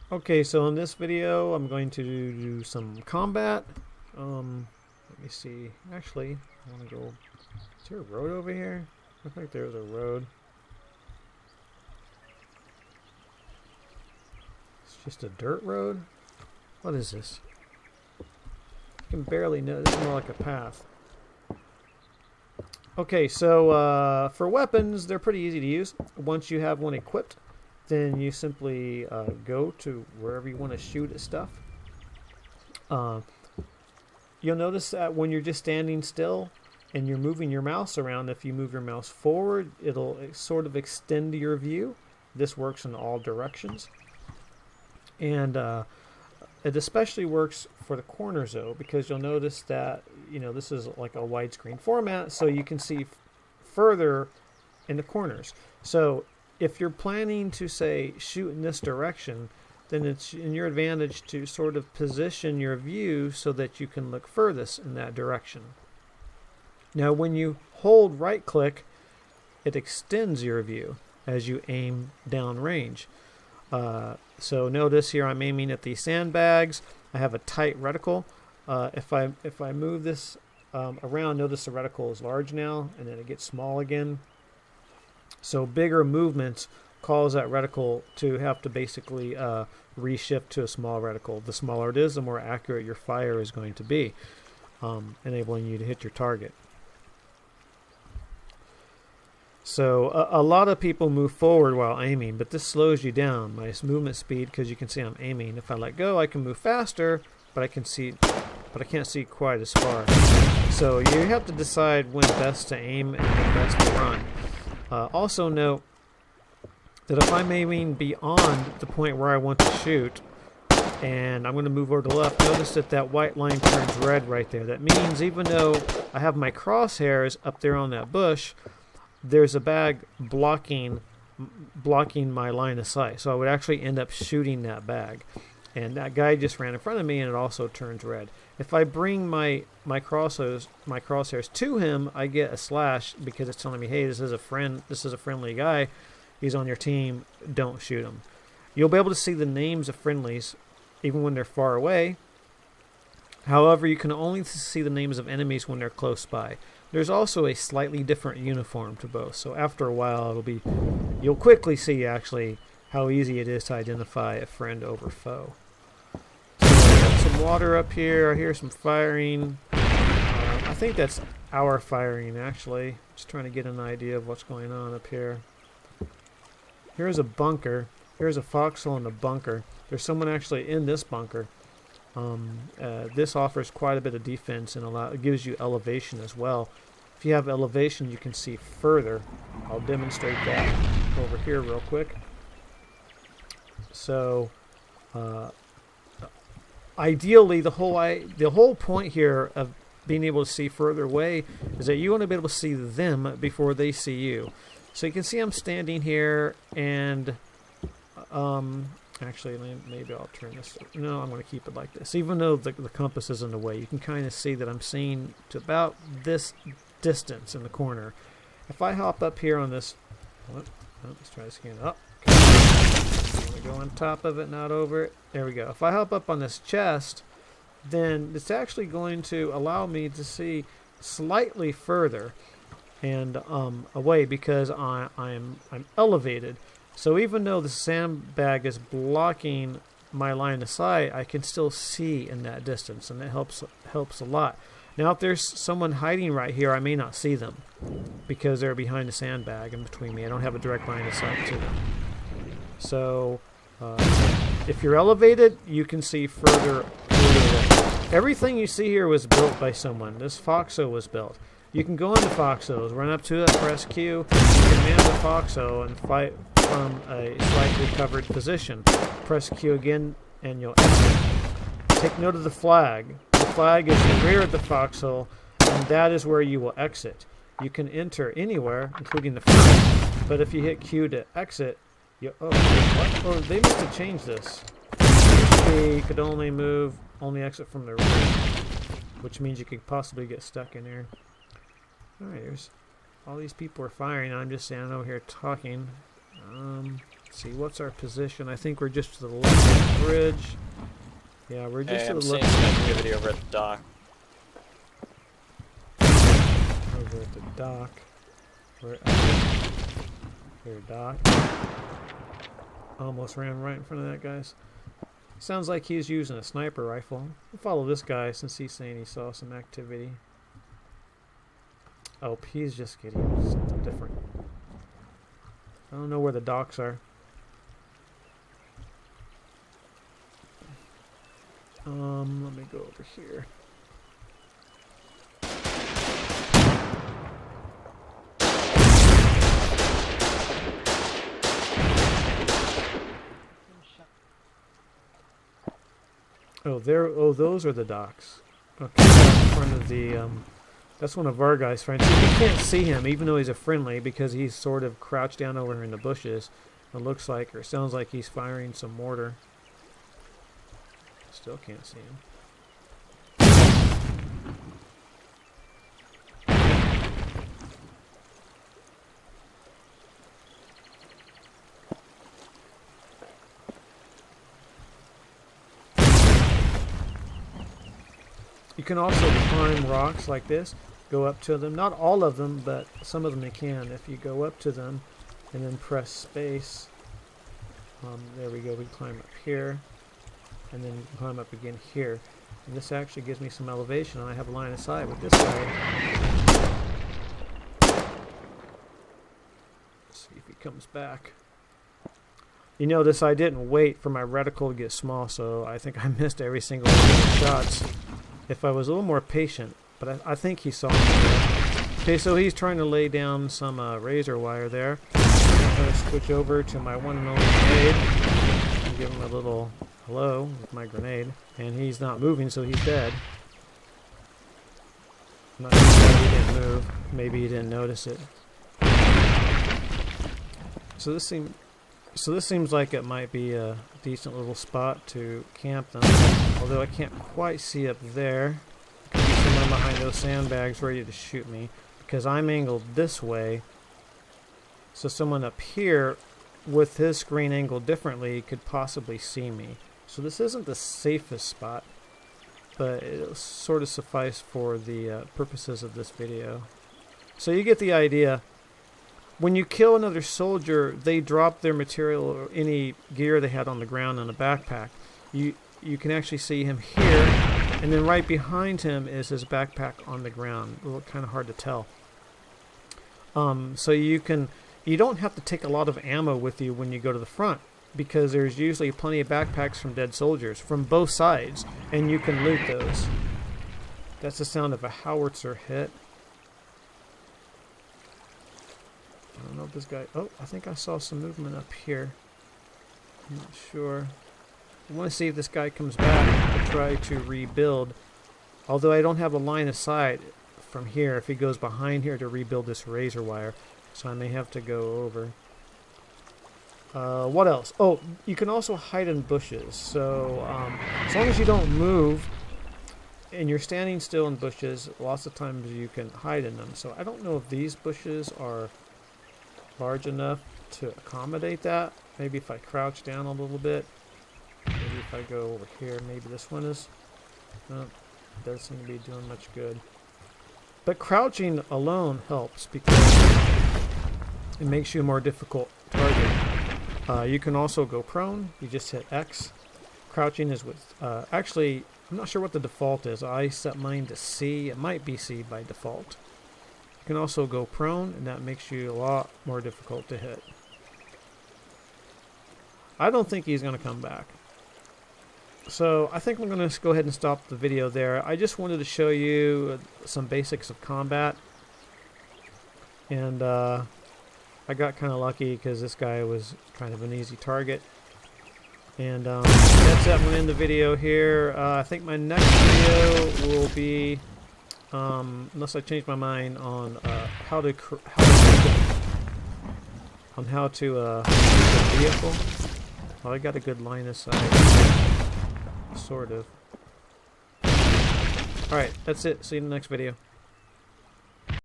Okay, so in this video I'm going to do some combat. Let me see. Actually, I want to go. Is there a road over here? I think there's a road. It's just a dirt road? What is this? I can barely know. This is more like a path. Okay, so for weapons, they're pretty easy to use. Once you have one equipped, then you simply go to wherever you want to shoot at stuff. You'll notice that when you're just standing still and you're moving your mouse around, if you move your mouse forward, it'll sort of extend your view. This works in all directions. And it especially works for the corners, though, because you'll notice that, you know, this is like a widescreen format, so you can see further in the corners. So if you're planning to, say, shoot in this direction, then it's in your advantage to sort of position your view so that you can look furthest in that direction. Now, when you hold right-click, it extends your view as you aim downrange. So notice here I'm aiming at these sandbags. I have a tight reticle. If I move this around, notice the reticle is large now, and then it gets small again. So bigger movements cause that reticle to have to basically reshift to a small reticle. The smaller it is, the more accurate your fire is going to be, enabling you to hit your target. So a lot of people move forward while aiming, but this slows you down. My movement speed, because you can see I'm aiming. If I let go, I can move faster, but I can't see quite as far. So you have to decide when best to aim and when best to run. Also note that if I'm aiming beyond the point where I want to shoot, and I'm going to move over to the left, notice that that white line turns red right there. That means even though I have my crosshairs up there on that bush, there's a bag blocking my line of sight. So I would actually end up shooting that bag. And that guy just ran in front of me, and it also turns red. If I bring my crosshairs to him, I get a slash because it's telling me, hey, this is a friendly guy. He's on your team. Don't shoot him. You'll be able to see the names of friendlies even when they're far away. However, you can only see the names of enemies when they're close by. There's also a slightly different uniform to both. So after a while, you'll quickly see actually how easy it is to identify a friend over foe. So I got some water up here. I hear some firing. I think that's our firing actually. Just trying to get an idea of what's going on up here. Here's a bunker. Here's a foxhole in the bunker. There's someone actually in this bunker. This offers quite a bit of defense and it gives you elevation as well. If you have elevation, you can see further. I'll demonstrate that over here real quick. So, ideally, the whole point here of being able to see further away is that you want to be able to see them before they see you. So you can see I'm standing here, and actually, maybe I'll turn this. No, I'm going to keep it like this. Even though the compass is in the way, you can kind of see that I'm seeing to about this distance in the corner. If I hop up here on this, let's try this again. I'm going to go on top of it, not over it. There we go. If I hop up on this chest, then it's actually going to allow me to see slightly further and away because I'm elevated. So even though the sandbag is blocking my line of sight, I can still see in that distance, and it helps a lot. Now, if there's someone hiding right here, I may not see them because they're behind the sandbag and between me. I don't have a direct line of sight to them. So if you're elevated, you can see further away. Everything you see here was built by someone. This foxhole was built. You can go into foxholes, run up to it, press Q, command the foxhole, and fight from a slightly covered position. Press Q again, and you'll exit. Take note of the flag. The flag is the rear of the foxhole, and that is where you will exit. You can enter anywhere, including the front, but if you hit Q to exit, what? Oh, they must have changed this. You could only exit from the rear, which means you could possibly get stuck in there. Alright, there's all these people are firing, and I'm just standing over here talking. Let's see, what's our position? I think we're just to the left of the bridge. Yeah, we're just to the left. I'm seeing some activity over at the dock. Over at the dock. We're here, dock. Almost ran right in front of that, guys. Sounds like he's using a sniper rifle. We'll follow this guy since he's saying he saw some activity. Oh, he's just getting something different. I don't know where the docks are. Let me go over here. Oh, those are the docks. Okay, in front of the, that's one of our guys' friends. You can't see him, even though he's a friendly, because he's sort of crouched down over in the bushes. It looks like, or sounds like he's firing some mortar. Still can't see him. You can also climb rocks like this, go up to them. Not all of them, but some of them you can. If you go up to them and then press space, there we go, we climb up here, and then you can climb up again here. And this actually gives me some elevation, and I have a line of sight with this guy. Let's see if he comes back. You notice I didn't wait for my reticle to get small, so I think I missed every single one of the shots. If I was a little more patient, but I think he saw me. Okay, so he's trying to lay down some razor wire there. I'm going to switch over to my one and only grenade and give him a little hello with my grenade. And he's not moving, so he's dead. I'm not sure why he didn't move. Maybe he didn't notice it. So this seems like it might be a decent little spot to camp them. Although I can't quite see up there. Could be someone behind those sandbags ready to shoot me, because I'm angled this way. So someone up here with his screen angled differently could possibly see me. So this isn't the safest spot, but it'll sort of suffice for the purposes of this video. So you get the idea. When you kill another soldier, they drop their material or any gear they had on the ground in a backpack. You can actually see him here, and then right behind him is his backpack on the ground. A little kind of hard to tell. So you don't have to take a lot of ammo with you when you go to the front, because there's usually plenty of backpacks from dead soldiers from both sides, and you can loot those. That's the sound of a howitzer hit. I don't know if this guy... Oh, I think I saw some movement up here. I'm not sure. I want to see if this guy comes back to try to rebuild. Although I don't have a line of sight from here if he goes behind here to rebuild this razor wire. So I may have to go over. What else? Oh, you can also hide in bushes. So as long as you don't move and you're standing still in bushes, lots of times you can hide in them. So I don't know if these bushes are large enough to accommodate that. Maybe if I crouch down a little bit. Maybe if I go over here, maybe this one is. No, doesn't seem to be doing much good. But crouching alone helps because it makes you a more difficult target. You can also go prone. You just hit X. Crouching is with... actually, I'm not sure what the default is. I set mine to C. It might be C by default. You can also go prone, and that makes you a lot more difficult to hit. I don't think he's going to come back. So I think I'm going to go ahead and stop the video there. I just wanted to show you some basics of combat. And I got kind of lucky because this guy was kind of an easy target. And that's it. I'm going to end the video here. I think my next video will be... unless I change my mind on how to use the vehicle. Well, I got a good line of sight, sort of. All right, that's it. See you in the next video.